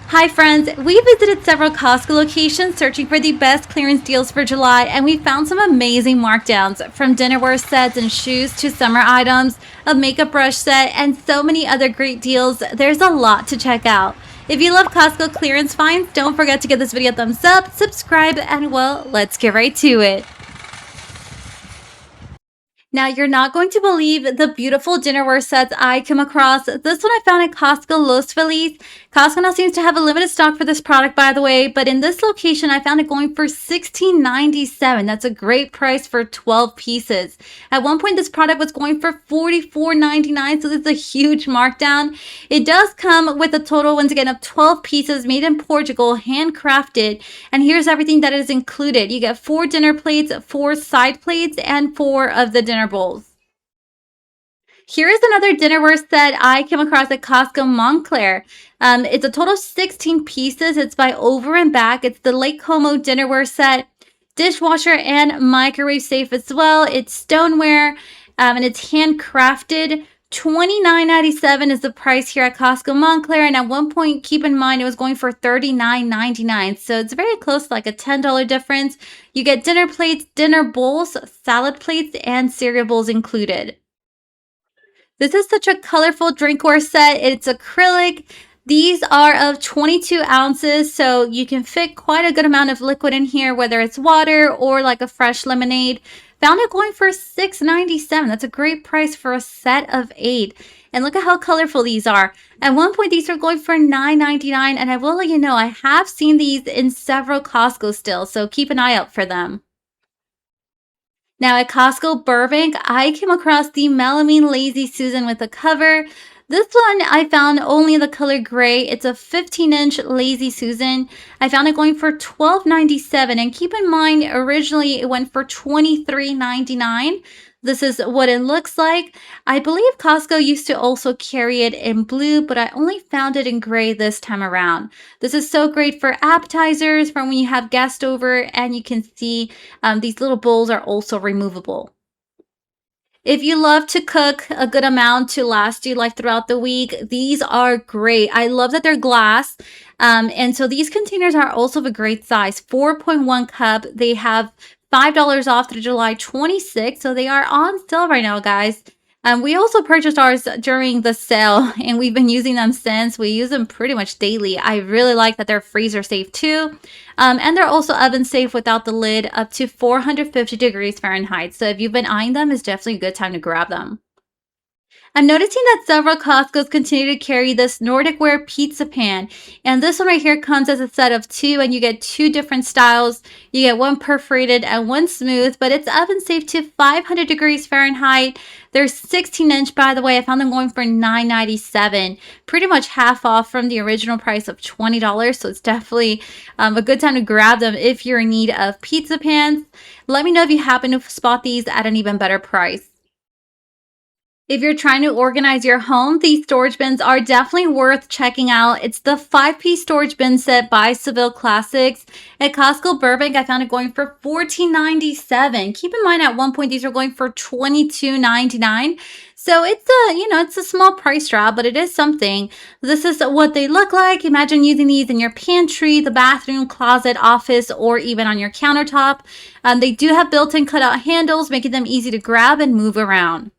Hi friends, we visited several Costco locations searching for the best clearance deals for July, and we found some amazing markdowns from dinnerware sets and shoes to summer items, a makeup brush set, and so many other great deals. There's a lot to check out. If you love Costco clearance finds, don't forget to give this video a thumbs up, subscribe, and well, let's get right to it. Now, you're not going to believe the beautiful dinnerware sets I come across. This one I found at Costco Los Feliz. Costco now seems to have a limited stock for this product, by the way, but in this location, I found it going for $16.97. That's a great price for 12 pieces. At one point, this product was going for $44.99, so this is a huge markdown. It does come with a total, once again, of 12 pieces made in Portugal, handcrafted, and here's everything that is included. You get 4 dinner plates, 4 side plates, and 4 of the dinner bowls. Here is another dinnerware set I came across at Costco Montclair. It's a total of 16 pieces. It's by Over and Back. It's the Lake Como Dinnerware Set, dishwasher and microwave safe as well. It's stoneware, and it's handcrafted. $29.97 is the price here at Costco Montclair, and at one point, keep in mind, it was going for $39.99, so it's very close to like a $10 difference. You get dinner plates, dinner bowls, salad plates, and cereal bowls included. This is such a colorful drinkware set. It's acrylic. These are of 22 ounces, so you can fit quite a good amount of liquid in here, whether it's water or like a fresh lemonade. Found it going for $6.97. That's a great price for a set of 8. And look at how colorful these are. At one point, these were going for $9.99, and I will let you know, I have seen these in several Costco still, so keep an eye out for them. Now at Costco Burbank, I came across the Melamine Lazy Susan with a cover. This one I found only the color gray. It's a 15-inch Lazy Susan. I found it going for $12.97, and keep in mind, originally it went for $23.99. This is what it looks like. I believe Costco used to also carry it in blue, but I only found it in gray this time around. This is so great for appetizers, for when you have guests over, and you can see these little bowls are also removable. If you love to cook a good amount to last you like throughout the week, these are great. I love that they're glass. And so these containers are also of a great size, 4.1 cup. They have $5 off through July 26th. So they are on sale right now, guys. We also purchased ours during the sale, and we've been using them since. We use them pretty much daily. I really like that they're freezer safe too. And they're also oven safe without the lid, up to 450 degrees Fahrenheit. So if you've been eyeing them, it's definitely a good time to grab them. I'm noticing that several Costco's continue to carry this Nordic ware pizza pan. And this one right here comes as a set of 2, and you get 2 different styles. You get one perforated and one smooth, but it's oven safe to 500 degrees Fahrenheit. They're 16-inch, by the way. I found them going for $9.97, pretty much half off from the original price of $20. So it's definitely a good time to grab them if you're in need of pizza pans. Let me know if you happen to spot these at an even better price. If you're trying to organize your home, these storage bins are definitely worth checking out. It's the 5-piece storage bin set by Seville Classics. At Costco Burbank, I found it going for $14.97. Keep in mind, at one point, these were going for $22.99. So it's a small price drop, but it is something. This is what they look like. Imagine using these in your pantry, the bathroom, closet, office, or even on your countertop. They do have built-in cutout handles, making them easy to grab and move around.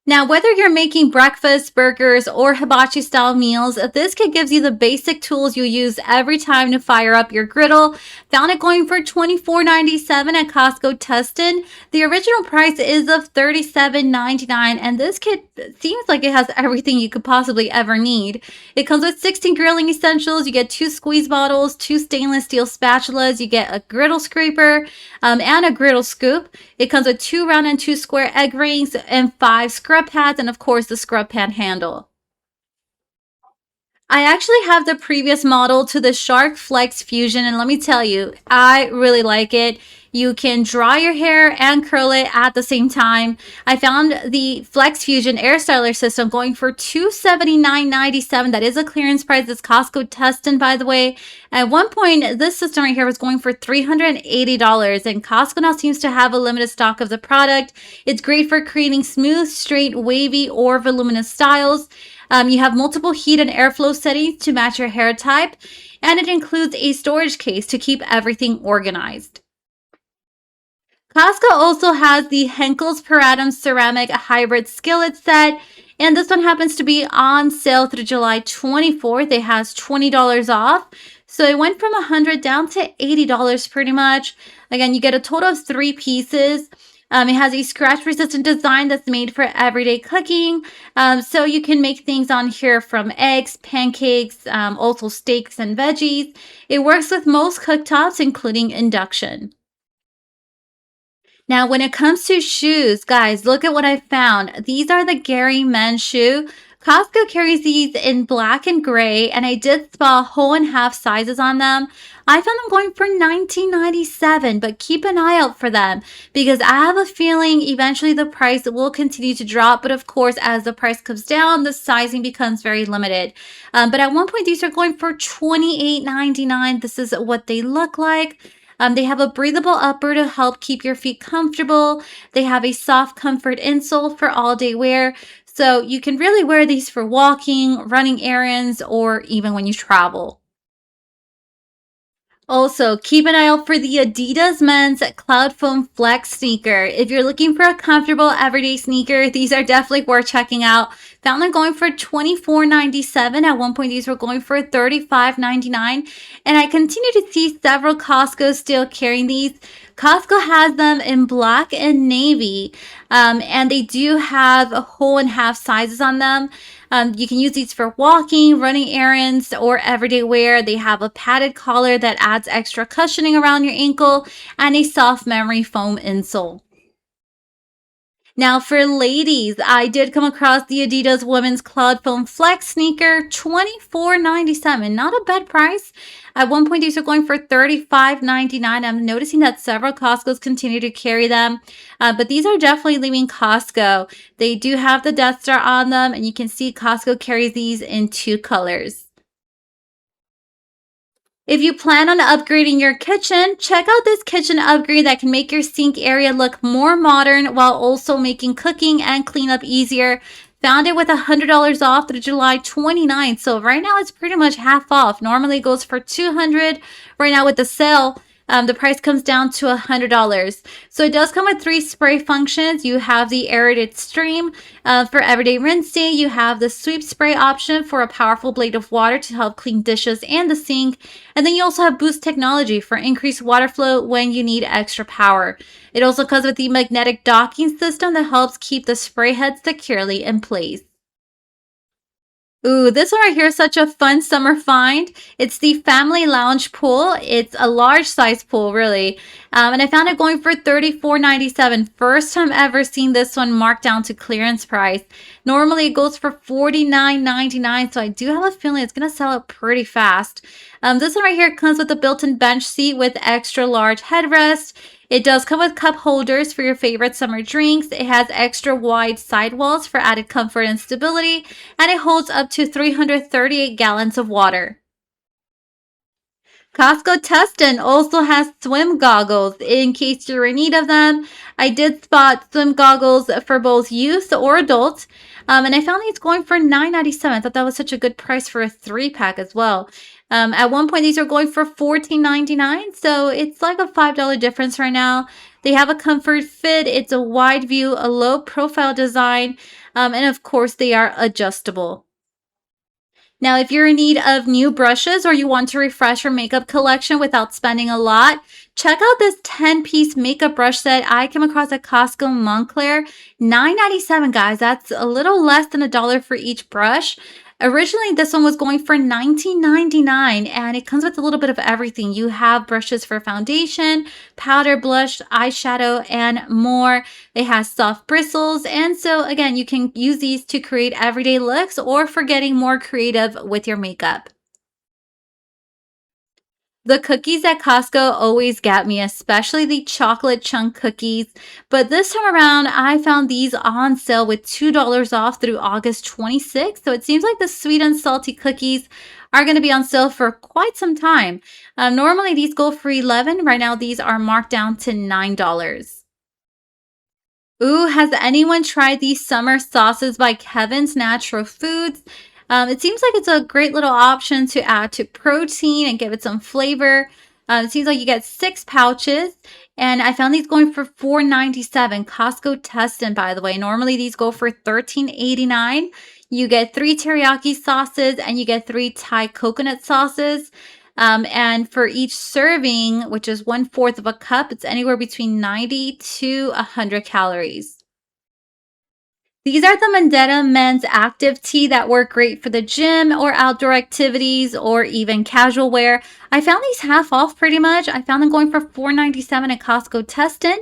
Now, whether you're making breakfast, burgers, or hibachi style meals, this kit gives you the basic tools you use every time to fire up your griddle. Found it going for $24.97 at Costco Tustin. The original price is of $37.99, and this kit seems like it has everything you could possibly ever need. It comes with 16 grilling essentials. You get 2 squeeze bottles, 2 stainless steel spatulas. You get a griddle scraper and a griddle scoop. It comes with 2 round and 2 square egg rings and 5 scrub pads, and of course the scrub pan handle. I actually have the previous model to the Shark Flex Fusion, and let me tell you, I really like it. You can dry your hair and curl it at the same time. I found the Flex Fusion Air Styler system going for $279.97. That is a clearance price. It's Costco Tustin, by the way. At one point, this system right here was going for $380, and Costco now seems to have a limited stock of the product. It's great for creating smooth, straight, wavy, or voluminous styles. You have multiple heat and airflow settings to match your hair type, and it includes a storage case to keep everything organized. Costco also has the Henkel's Per Atom Ceramic Hybrid Skillet Set, and this one happens to be on sale through July 24th. It has $20 off. So it went from $100 down to $80 pretty much. Again, you get a total of 3 pieces. It has a scratch-resistant design that's made for everyday cooking. So you can make things on here from eggs, pancakes, also steaks and veggies. It works with most cooktops, including induction. Now, when it comes to shoes, guys, look at what I found. These are the Gary men's shoe. Costco carries these in black and gray, and I did spot whole and half sizes on them. I found them going for $19.97, but keep an eye out for them because I have a feeling eventually the price will continue to drop. But of course, as the price comes down, the sizing becomes very limited. But at one point, these are going for $28.99. This is what they look like. They have a breathable upper to help keep your feet comfortable. They have a soft comfort insole for all day wear. So you can really wear these for walking, running errands, or even when you travel. Also, keep an eye out for the Adidas Men's Cloud Foam Flex sneaker. If you're looking for a comfortable everyday sneaker, these are definitely worth checking out. Found them going for $24.97. At one point, these were going for $35.99. And I continue to see several Costco still carrying these. Costco has them in black and navy, and they do have a whole and half sizes on them. You can use these for walking, running errands, or everyday wear. They have a padded collar that adds extra cushioning around your ankle and a soft memory foam insole. Now for ladies, I did come across the Adidas Women's Cloud Foam Flex sneaker, $24.97. Not a bad price. At one point, these are going for $35.99. I'm noticing that several Costco's continue to carry them, but these are definitely leaving Costco. They do have the Death Star on them, and you can see Costco carries these in 2 colors. If you plan on upgrading your kitchen, check out this kitchen upgrade that can make your sink area look more modern while also making cooking and cleanup easier. Found it with $100 off through July 29th. So right now it's pretty much half off. Normally it goes for $200. Right now with the sale, the price comes down to $100. So it does come with 3 spray functions. You have the aerated stream for everyday rinsing. You have the sweep spray option for a powerful blade of water to help clean dishes and the sink. And then you also have boost technology for increased water flow when you need extra power. It also comes with the magnetic docking system that helps keep the spray head securely in place. Ooh, this one right here is such a fun summer find. It's the Family Lounge Pool. It's a large size pool, really. And I found it going for $34.97. First time ever seen this one marked down to clearance price. Normally it goes for $49.99, so I do have a feeling it's going to sell out pretty fast. This one right here comes with a built-in bench seat with extra large headrest. It does come with cup holders for your favorite summer drinks. It has extra wide sidewalls for added comfort and stability, and it holds up to 338 gallons of water. Costco Tustin also has swim goggles in case you're in need of them. I did spot swim goggles for both youth or adults, and I found these going for $9.97. I thought that was such a good price for a 3-pack as well. At one point, these are going for $14.99, so it's like a $5 difference right now. They have a comfort fit. It's a wide view, a low profile design, and of course, they are adjustable. Now, if you're in need of new brushes or you want to refresh your makeup collection without spending a lot, check out this 10-piece makeup brush set I came across at Costco Montclair. $9.97, guys. That's a little less than $1 for each brush. Originally, this one was going for $19.99, and it comes with a little bit of everything. You have brushes for foundation, powder, blush, eyeshadow, and more. It has soft bristles, and so again, you can use these to create everyday looks or for getting more creative with your makeup. The cookies at Costco always get me, especially the chocolate chunk cookies. But this time around, I found these on sale with $2 off through August 26th. So it seems like the sweet and salty cookies are going to be on sale for quite some time. Normally, these go for $11. Right now, these are marked down to $9. Ooh, has anyone tried these summer sauces by Kevin's Natural Foods? It seems like it's a great little option to add to protein and give it some flavor. It seems like you get 6 pouches, and I found these going for $4.97. Costco Tustin, by the way. Normally these go for $13.89. You get 3 teriyaki sauces and you get 3 Thai coconut sauces. And for each serving, which is 1/4 of a cup, it's anywhere between 90 to 100 calories. These are the Mandetta Men's Active Tee that work great for the gym or outdoor activities or even casual wear. I found these half off pretty much. I found them going for $4.97 at Costco Tustin.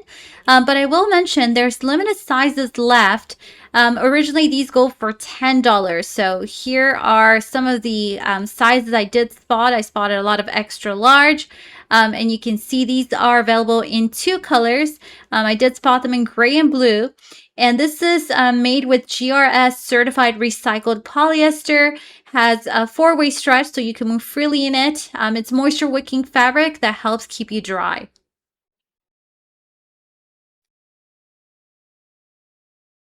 But I will mention there's limited sizes left. Originally, these go for $10. So here are some of the sizes I did spot. I spotted a lot of extra large. And you can see these are available in 2 colors. I did spot them in gray and blue. And this is made with GRS certified recycled polyester, has a 4-way stretch so you can move freely in it. It's moisture wicking fabric that helps keep you dry.